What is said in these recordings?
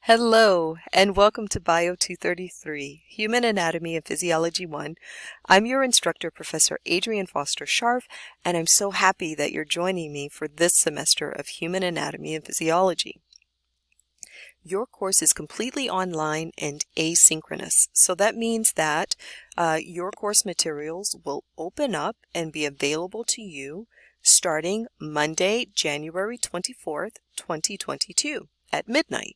Hello, and welcome to Bio 233, Human Anatomy and Physiology 1. I'm your instructor, Professor Adrienne Foster Scharf, and I'm so happy that you're joining me for this semester of Human Anatomy and Physiology. Your course is completely online and asynchronous, so that means that your course materials will open up and be available to you starting Monday, January 24th, 2022 at midnight.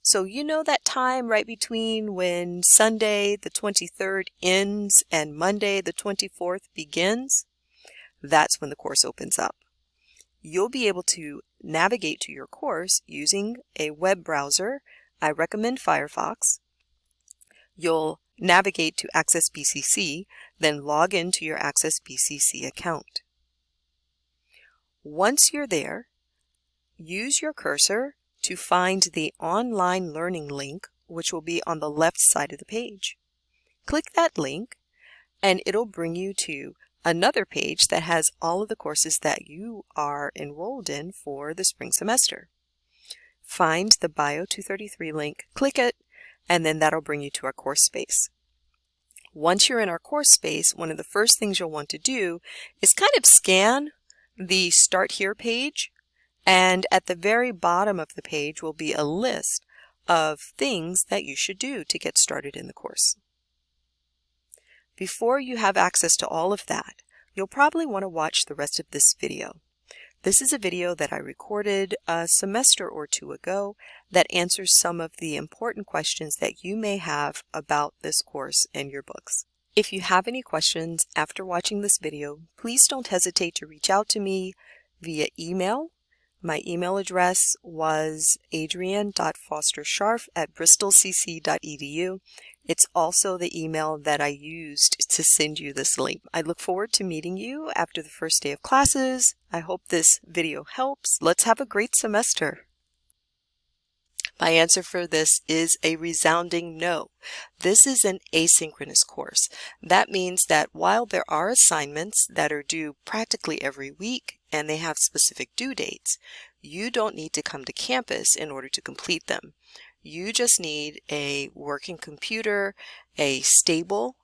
So you know that time right between when Sunday the 23rd ends and Monday the 24th begins? That's when the course opens up. You'll be able to navigate to your course using a web browser. I recommend Firefox. You'll navigate to Access BCC, then log into your Access BCC account. Once you're there, use your cursor to find the online learning link, which will be on the left side of the page. Click that link and it'll bring you to another page that has all of the courses that you are enrolled in for the spring semester. Find the Bio 233 link, click it, and then that'll bring you to our course space. Once you're in our course space, one of the first things you'll want to do is kind of scan the Start Here page. And at the very bottom of the page will be a list of things that you should do to get started in the course. Before you have access to all of that, you'll probably want to watch the rest of this video. This is a video that I recorded a semester or two ago that answers some of the important questions that you may have about this course in your books. If you have any questions after watching this video, please don't hesitate to reach out to me via email. My email address was adrienne.fosterscharf@bristolcc.edu. It's also the email that I used to send you this link. I look forward to meeting you after the first day of classes. I hope this video helps. Let's have a great semester. My answer for this is a resounding no. This is an asynchronous course. That means that while there are assignments that are due practically every week and they have specific due dates, you don't need to come to campus in order to complete them. You just need a working computer, a stable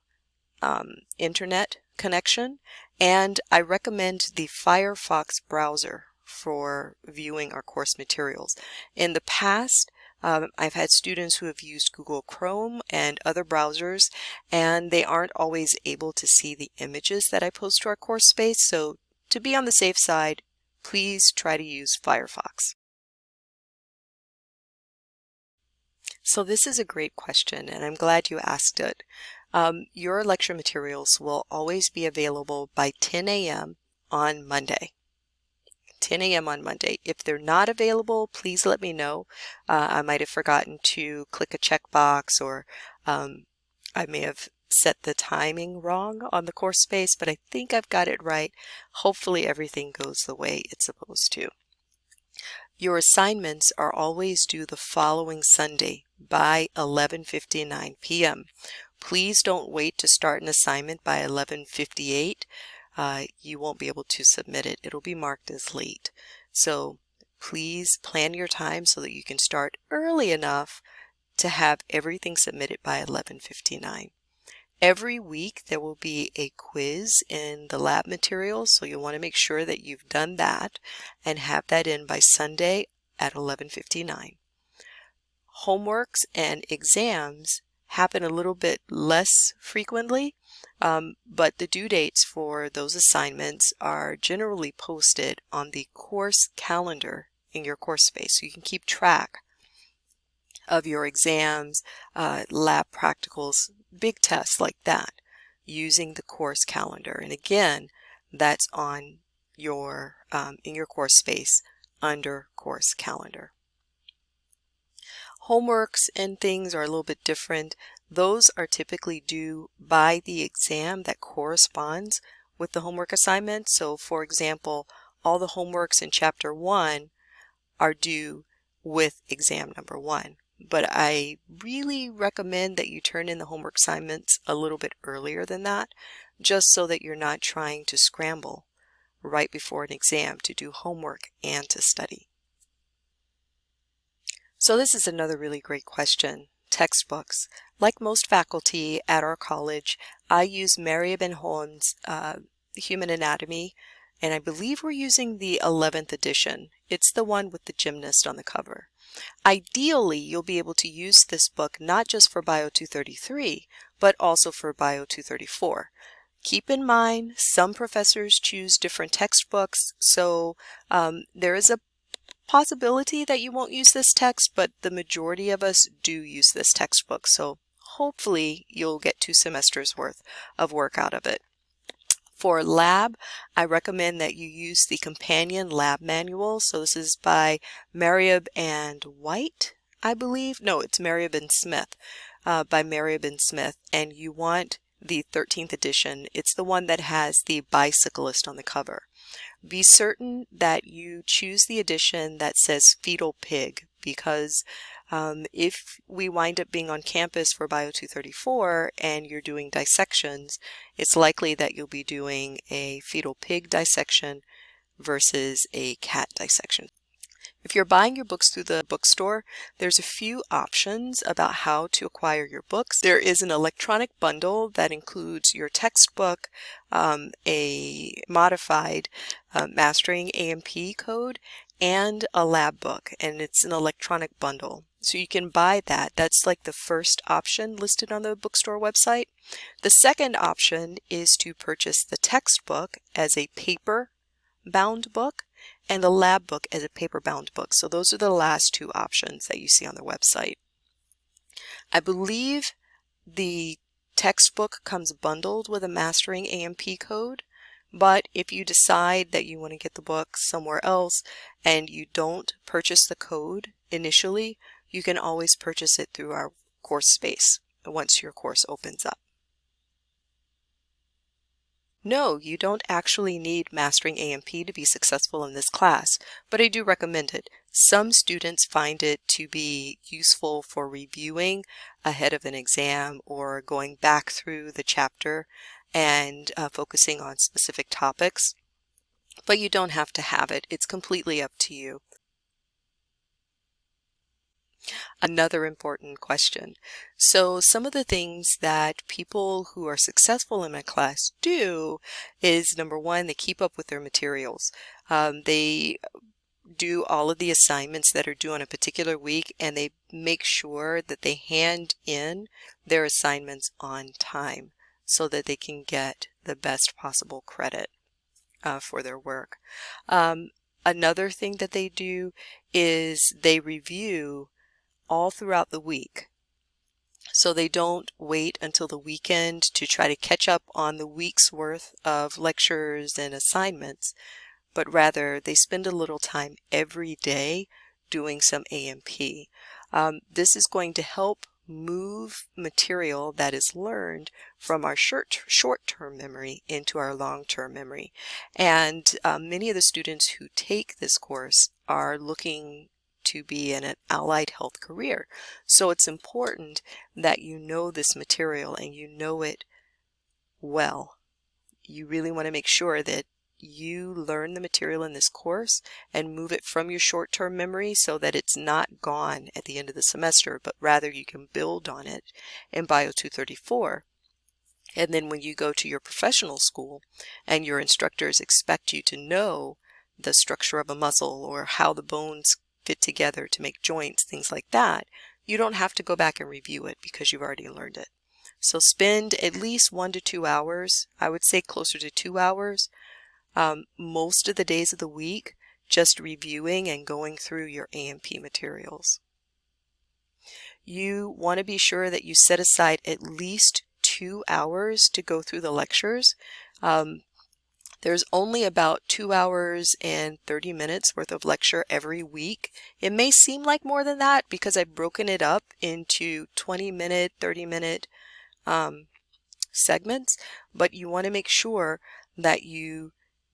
internet connection, and I recommend the Firefox browser for viewing our course materials. In the past, I've had students who have used Google Chrome and other browsers, and they aren't always able to see the images that I post to our course space. So to be on the safe side, please try to use Firefox. So this is a great question, and I'm glad you asked it. Your lecture materials will always be available by 10 a.m. on Monday. 10 a.m. on Monday. If they're not available, please let me know. I might have forgotten to click a checkbox, or I may have set the timing wrong on the course space, but I think I've got it right. Hopefully everything goes the way it's supposed to. Your assignments are always due the following Sunday by 11:59 p.m. Please don't wait to start an assignment by 11:58. You won't be able to submit it. It'll be marked as late. So please plan your time so that you can start early enough to have everything submitted by 11:59. Every week there will be a quiz in the lab materials, so you'll want to make sure that you've done that and have that in by Sunday at 11:59. Homeworks and exams happen a little bit less frequently, but the due dates for those assignments are generally posted on the course calendar in your course space, so you can keep track of your exams, lab practicals, big tests like that using the course calendar. And again, that's on your in your course space under course calendar. Homeworks and things are a little bit different. Those are typically due by the exam that corresponds with the homework assignment. So for example, all the homeworks in chapter 1 are due with exam number 1. But I really recommend that you turn in the homework assignments a little bit earlier than that, just so that you're not trying to scramble right before an exam to do homework and to study. So this is another really great question. Textbooks. Like most faculty at our college, I use Merriam-Webster's Human Anatomy, and I believe we're using the 11th edition. It's the one with the gymnast on the cover. Ideally, you'll be able to use this book not just for Bio 233, but also for Bio 234. Keep in mind, some professors choose different textbooks, so there is a possibility that you won't use this text, but the majority of us do use this textbook, so hopefully you'll get 2 semesters worth of work out of it. For lab, I recommend that you use the companion lab manual. So this is by Marieb and White, I believe. No, it's Marieb and Smith, by Marieb and Smith, and you want the 13th edition. It's the one that has the bicyclist on the cover. Be certain that you choose the edition that says fetal pig, because if we wind up being on campus for Bio 234 and you're doing dissections, it's likely that you'll be doing a fetal pig dissection versus a cat dissection. If you're buying your books through the bookstore, there's a few options about how to acquire your books. There is an electronic bundle that includes your textbook, a modified Mastering A&P code, and a lab book, and it's an electronic bundle. So you can buy that. That's like the first option listed on the bookstore website. The second option is to purchase the textbook as a paper-bound book and the lab book as a paper-bound book. So those are the last 2 options that you see on the website. I believe the textbook comes bundled with a Mastering A&P code, but if you decide that you want to get the book somewhere else and you don't purchase the code initially, you can always purchase it through our course space once your course opens up. No, you don't actually need Mastering A&P to be successful in this class, but I do recommend it. Some students find it to be useful for reviewing ahead of an exam or going back through the chapter and focusing on specific topics, but you don't have to have it. It's completely up to you. Another important question. So some of the things that people who are successful in my class do is, number one, they keep up with their materials. They do all of the assignments that are due on a particular week, and they make sure that they hand in their assignments on time so that they can get the best possible credit for their work. Another thing that they do is they review all throughout the week. So they don't wait until the weekend to try to catch up on the week's worth of lectures and assignments, but rather they spend a little time every day doing some A&P. This is going to help move material that is learned from our short-term memory into our long-term memory. And many of the students who take this course are looking to be in an allied health career. So it's important that you know this material and you know it well. You really want to make sure that you learn the material in this course and move it from your short-term memory so that it's not gone at the end of the semester, but rather you can build on it in Bio 234. And then when you go to your professional school and your instructors expect you to know the structure of a muscle or how the bones fit together to make joints, things like that, you don't have to go back and review it because you've already learned it. So spend at least 1 to 2 hours, I would say closer to 2 hours, most of the days of the week, just reviewing and going through your A&P materials. You want to be sure that you set aside at least 2 hours to go through the lectures. There's only about 2 hours and 30 minutes worth of lecture every week. It may seem like more than that because I've broken it up into 20-minute, 30-minute segments, but you want to make sure that you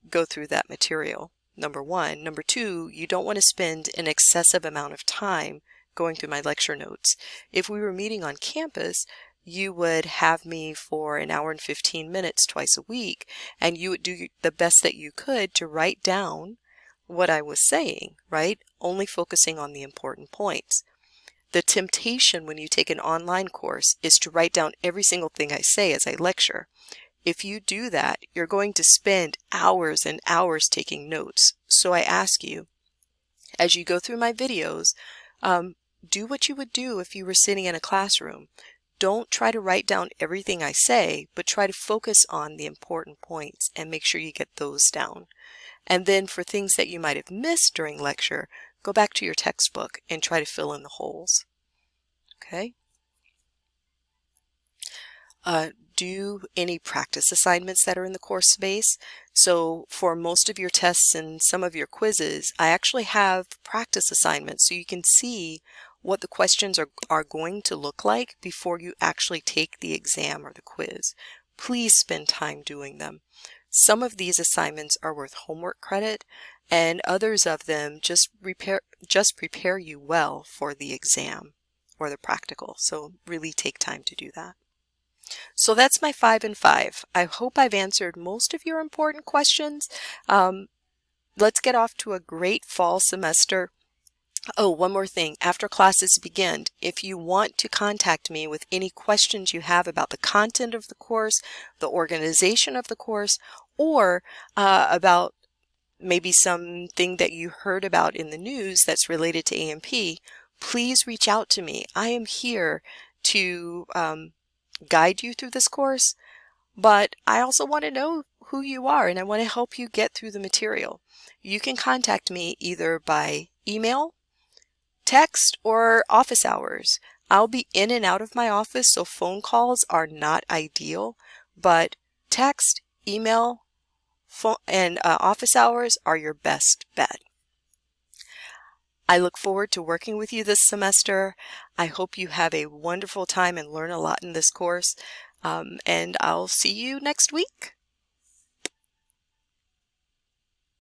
go through that material, number one. Number two, you don't want to spend an excessive amount of time going through my lecture notes. If we were meeting on campus, you would have me for an hour and 15 minutes twice a week, and you would do the best that you could to write down what I was saying, right? Only focusing on the important points. The temptation when you take an online course is to write down every single thing I say as I lecture. If you do that, you're going to spend hours and hours taking notes. So I ask you, as you go through my videos, do what you would do if you were sitting in a classroom. Don't try to write down everything I say, but try to focus on the important points and make sure you get those down. And then for things that you might have missed during lecture, go back to your textbook and try to fill in the holes. Okay? Do any practice assignments that are in the course space. So for most of your tests and some of your quizzes, I actually have practice assignments so you can see what the questions are going to look like before you actually take the exam or the quiz. Please spend time doing them. Some of these assignments are worth homework credit, and others of them just prepare you well for the exam or the practical. So really take time to do that. So that's my 5 and 5. I hope I've answered most of your important questions. Let's get off to a great fall semester. Oh, one more thing. After classes begin, if you want to contact me with any questions you have about the content of the course, the organization of the course, or about maybe something that you heard about in the news that's related to A&P, please reach out to me. I am here to guide you through this course, but I also want to know who you are and I want to help you get through the material. You can contact me either by email, text, or office hours. I'll be in and out of my office, so phone calls are not ideal, but text, email, phone, and office hours are your best bet. I look forward to working with you this semester. I hope you have a wonderful time and learn a lot in this course. And I'll see you next week.